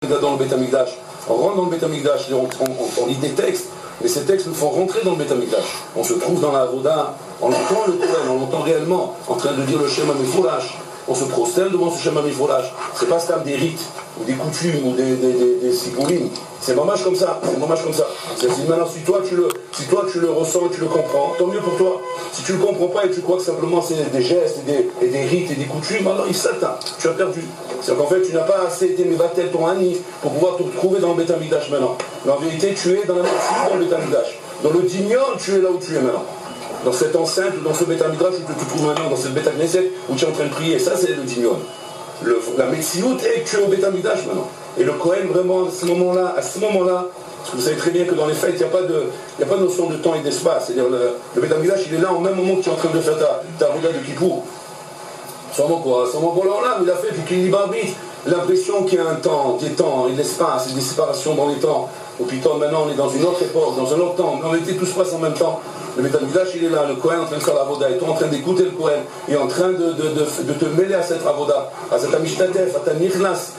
dans le Beth Amikdash. On rentre dans le Beth Amikdash, on lit des textes, mais ces textes nous font rentrer dans le Beth Amikdash. On se trouve dans la Avoda, on entend le Kohen, on l'entend réellement, en train de dire le Shema Mifolash. On se prosterne devant ce Shema Mifolash. C'est pas seulement des rites, ou des coutumes, ou des sibourim. C'est dommage comme ça, c'est dommage comme ça. C'est-à-dire maintenant, si toi tu le ressens et tu le comprends, tant mieux pour toi. Si tu ne le comprends pas et tu crois que simplement c'est des gestes et des rites et des coutumes, alors il s'atteint, tu as perdu. C'est-à-dire qu'en fait, tu n'as pas assez été mévatel ton ani pour pouvoir te retrouver dans le Beth Amikdash maintenant. Mais en vérité, tu es dans la médecine dans le Beth Amikdash. Dans le Dignon, tu es là où tu es maintenant. Dans cette enceinte, dans ce Beth Amikdash où tu te trouves maintenant, dans cette Beth Knesset où tu es en train de prier, ça c'est le Dignon. La médecine est que tu es au Beth Amikdash maintenant. Et le Kohen, vraiment, à ce moment-là, parce que vous savez très bien que dans les fêtes, il n'y a pas de notion de temps et d'espace. C'est-à-dire le Beth Amikdash, il est là au même moment que tu es en train de faire ta Avoda de Kippour. Sûrement quoi, sûrement pour l'Olam, il a fait, puis qu'il y arbitre l'impression qu'il y a un temps, des temps, et de l'espace, et des séparations dans les temps. Ou puis maintenant, on est dans une autre époque, dans un autre temps, mais en réalité, tout se passe en même temps. Le Beth Amikdash, il est là, le Kohen en train de faire la Avoda, et toi en train d'écouter le Kohen, et en train de te mêler à cette Avoda, à cette Amishtatef, à ta Nichnas,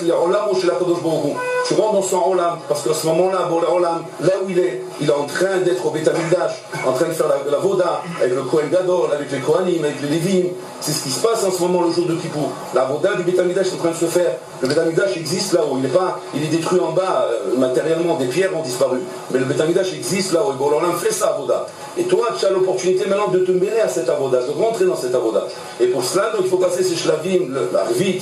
les Olam chez la Kadosh Baruch Hu. Tu rentres dans son Olam, parce qu'à ce moment-là, bon, le Olam, là où il est en train d'être au Beth Amikdash, en train de faire la Voda, avec le Kohen Gadol, avec les Kohanim, avec les Lévim. C'est ce qui se passe en ce moment le jour de Kippour. La Voda du Beth Amikdash est en train de se faire. Le Beth Amikdash existe là-haut, il est détruit en bas, matériellement, des pierres ont disparu. Mais le Beth Amikdash existe là-haut, et bon, l'Olam fait sa Avoda. Et toi, tu as l'opportunité maintenant de te mêler à cette Avoda, de rentrer dans cette Avoda. Et pour cela, donc, il faut passer ces Shlavim, la Rvit,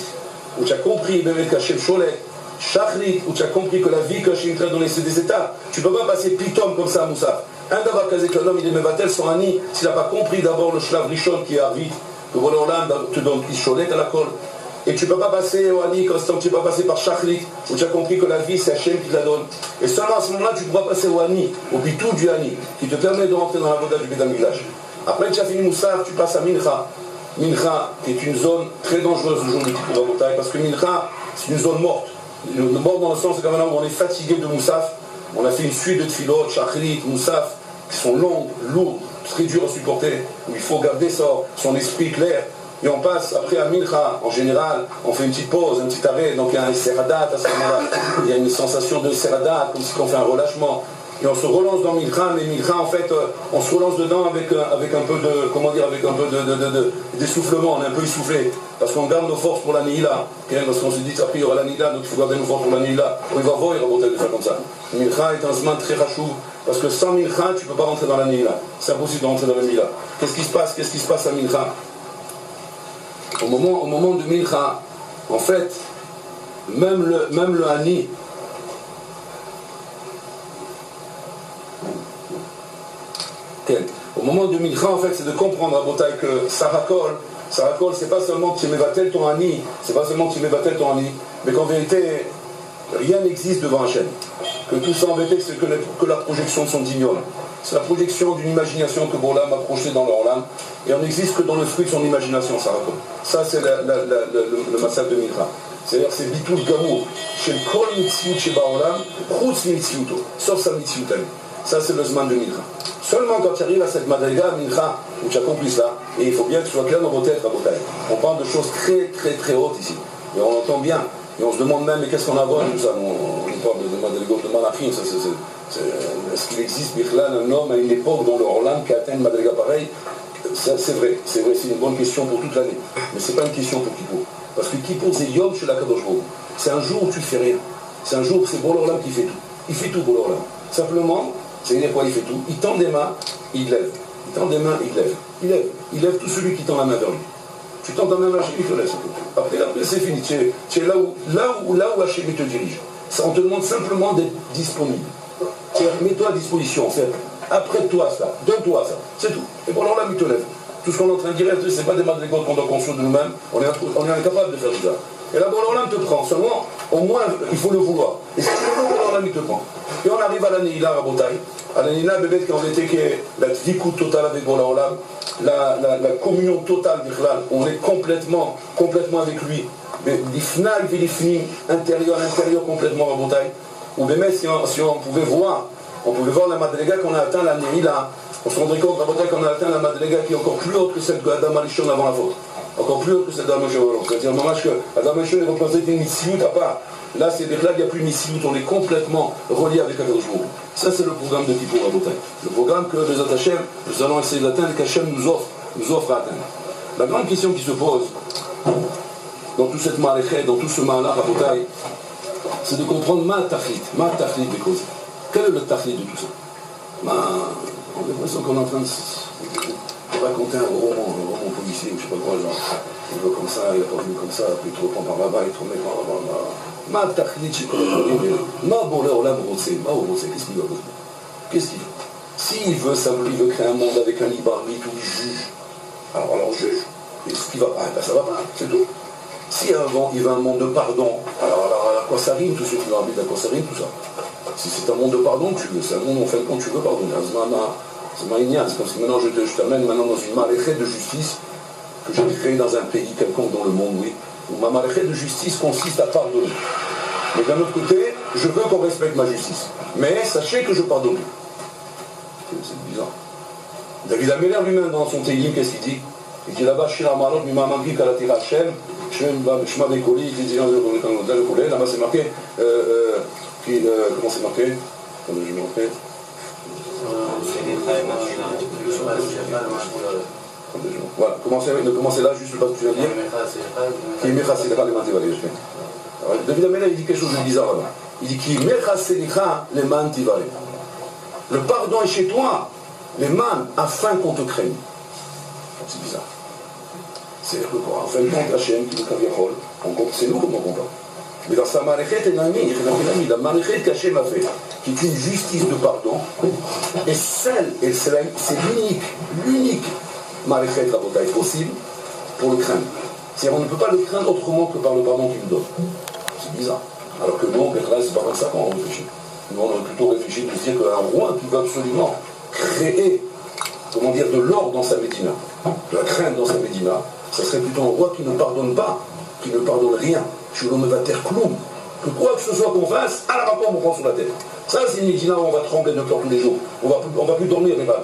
où tu as compris, Bemet Kashem Sholet, Shachrit, où tu as compris que la vie que Hachem t'a donnée, c'est des états. Tu ne peux pas passer pitom comme ça à Moussaf. Un d'abord que l'homme, il est mevatel son ani, s'il n'a pas compris d'abord le Shlav Rishon qui est Arvit, que Boléolam te donne Kisholet à la colle. Et tu ne peux pas passer au ani quand tu ne peux pas passer par Shachrit, où tu as compris que la vie, c'est Hachem qui te la donne. Et seulement à ce moment-là, tu pourras passer au ani, au bitou du ani, qui te permet de rentrer dans la voda du Beth Amikdash. Après que tu as fini Moussaf, tu passes à Mincha. Mincha, qui est une zone très dangereuse le jour du Kippour, parce que Mincha, c'est une zone morte. Le mort dans le sens, c'est quand même où on est fatigué de Moussaf. On a fait une suite de Tfilot, Shachrit, Moussaf, qui sont longues, lourdes, très dures à supporter, où il faut garder son esprit clair. Et on passe après à Mincha, en général, on fait une petite pause, un petit arrêt, donc il y a un seradat à ce moment-là. Il y a une sensation de seradat, comme si on fait un relâchement. Et on se relance dans Mincha, mais Mincha, en fait, on se relance dedans avec un peu de, comment dire, avec un peu d'essoufflement, on est un peu essoufflé, parce qu'on garde nos forces pour la Nihila, parce qu'on se dit, après il y aura la Nihila, donc il faut garder nos forces pour la Nihila. On va voir, il va monter de faire comme ça. Mincha est un zman très rachou, parce que sans Mincha, tu ne peux pas rentrer dans la Nihila. C'est impossible de rentrer dans la Nihila. Qu'est-ce qui se passe à Mincha? Au moment de Mincha, en fait, même le Hani, au moment de Mincha, en fait, c'est de comprendre à Botaï que Sarakol, c'est pas seulement que tu mévatel ton Ani, mais qu'en vérité, rien n'existe devant Hachem. Que tout ça en vérité, c'est que la projection de son dignol. C'est la projection d'une imagination que Bolam a projetée dans leur âme, et on n'existe que dans le fruit de son imagination, Sarakol. Ça, c'est le massacre de Mincha. C'est-à-dire c'est Bitul Gamour, chez le Kol Mitzvut chez Baolam, Chutz Mitzvuto, sauf sa Mitzvutem. Ça, c'est le Zman de Mincha. Seulement quand tu arrives à cette Madriga, Mincha, où tu as compris ça, et il faut bien que tu sois clair dans vos têtes, Rabotai. On parle de choses très très très hautes ici. Et on entend bien. Et on se demande même, mais qu'est-ce qu'on a à voir tout ça? On parle de Madrigot, de Malachim, est-ce qu'il existe, Bichlal, un homme à une époque dans le Roland qui atteint une Madriga pareille? C'est vrai, c'est une bonne question pour toute l'année. Mais ce n'est pas une question pour Kippour. Parce que Kippour, c'est Yom chez la Kadosh Baruch Hu. C'est un jour où tu ne fais rien. C'est un jour où c'est Boléolam qui fait tout. Il fait tout, Boléolam. Simplement, c'est-à-dire quoi, il fait tout. Il tend des mains, il lève. Il tend des mains, il lève. Il lève tout celui qui tend la main vers lui. Tu tends ta main vers lui, il te laisse. Après c'est fini. Tu es là où Hachem te dirige. On te demande simplement d'être disponible. Mets-toi à disposition. Apprête-toi ça. Donne-toi ça. C'est tout. Et pour l'Olam, il te lève. Tout ce qu'on est en train de dire, ce n'est pas des madrigotes qu'on doit construire de nous-mêmes. On est incapable de faire tout ça. Et là, l'Olam te prend. Seulement, au moins, il faut le vouloir. Et si tu le veux, l'Olam, il te prend. Et on arrive à la Nihila, Rabotai. À la Nihila, bébé, quand on était la dvikou totale avec l'Olam, la communion totale d'Ichlal, on est complètement avec lui. L'Ifnal, l'Ifnim, intérieur complètement, Rabotai. Ou bébé, si on pouvait voir la Madriga qu'on a atteint la Nihila, on se rendrait compte, Rabotai, qu'on a atteint la Madriga qui est encore plus haute que celle de Adam Alishon avant la faute. encore plus que Adam Moshe. C'est-à-dire que Adam Moshe est représenté une mitzvot à part. Là, c'est là qu'il n'y a plus mitzvot, on est complètement relié avec Akadosh Baruch Hu. Ça, c'est le programme de Kippour Rabotai. Le programme que les Hashem, nous allons essayer d'atteindre, qu'Hachem nous offre à atteindre. La grande question qui se pose dans toute cette maléchet, dans tout ce mal-là, Rabotai, c'est de comprendre ma tachlit des causes. Quel est le tachlit de tout ça? On a l'impression qu'on est en train de raconter un roman policier, ou je sais pas quoi, genre, il veut comme ça, il a pas venu comme ça, puis il te reprend par là-bas, il te remet par là-bas. Ma tachlit, je connais, ma bolé olam rotsé, qu'est-ce qu'il veut? Qu'est-ce qu'il veut? S'il veut, il veut créer un monde avec un libre arbitre où il juge, alors juge. Et ce qui va pas, ben ça va pas, c'est tout. Si avant il veut un monde de pardon, alors à quoi ça rime tout ce qui va arbitre, à quoi ça rime tout ça? Si c'est un monde de pardon que tu veux, c'est un monde en fin de compte tu veux pardonner. C'est maïnian, c'est comme si maintenant je t'amène maintenant dans une maléchet de justice que j'ai créée dans un pays quelconque dans le monde, oui. Où ma maléchet de justice consiste à pardonner. Mais d'un autre côté, je veux qu'on respecte ma justice. Mais sachez que je pardonne. C'est bizarre. David Améler lui-même dans son Tehillim, qu'est-ce qu'il dit? Il dit là-bas, Shir Amarot, Mimamagri, Kalatira Hashem, Shema Bekoli, il dit dans le poulet, là-bas c'est marqué, comment c'est marqué? Attendez, je me rappelle. Voilà, commencez là, juste pas ce que tu viens de dire. Qui mecha selicha leman tivareh. David Améler, il dit quelque chose de bizarre là-bas. Il dit qui mecha selicha leman tivareh. Le pardon est chez toi, les man, afin qu'on te craigne. C'est bizarre. C'est-à-dire que en fin de compte, Hachem, qui nous caviarol, c'est nous comme on comprend. Mais dans sa maréchet, la maréchet qu'Hachem a fait, qui est une justice de pardon, et c'est l'unique maréchet rabotaï possible pour le craindre. C'est-à-dire on ne peut pas le craindre autrement que par le pardon qu'il nous donne. C'est bizarre. Alors que nous, c'est pas comme ça qu'on réfléchit. Nous, on a plutôt réfléchi de se dire qu'un roi qui veut absolument créer, comment dire, de l'ordre dans sa médina, de la crainte dans sa médina, ça serait plutôt un roi qui ne pardonne pas, qui ne pardonne rien. Je ne va taire clou. Que quoi que ce soit qu'on fasse, à la rapport on prend sur la tête. Ça, c'est une médina où on va trembler de peur tous les jours. On va plus dormir, les balles.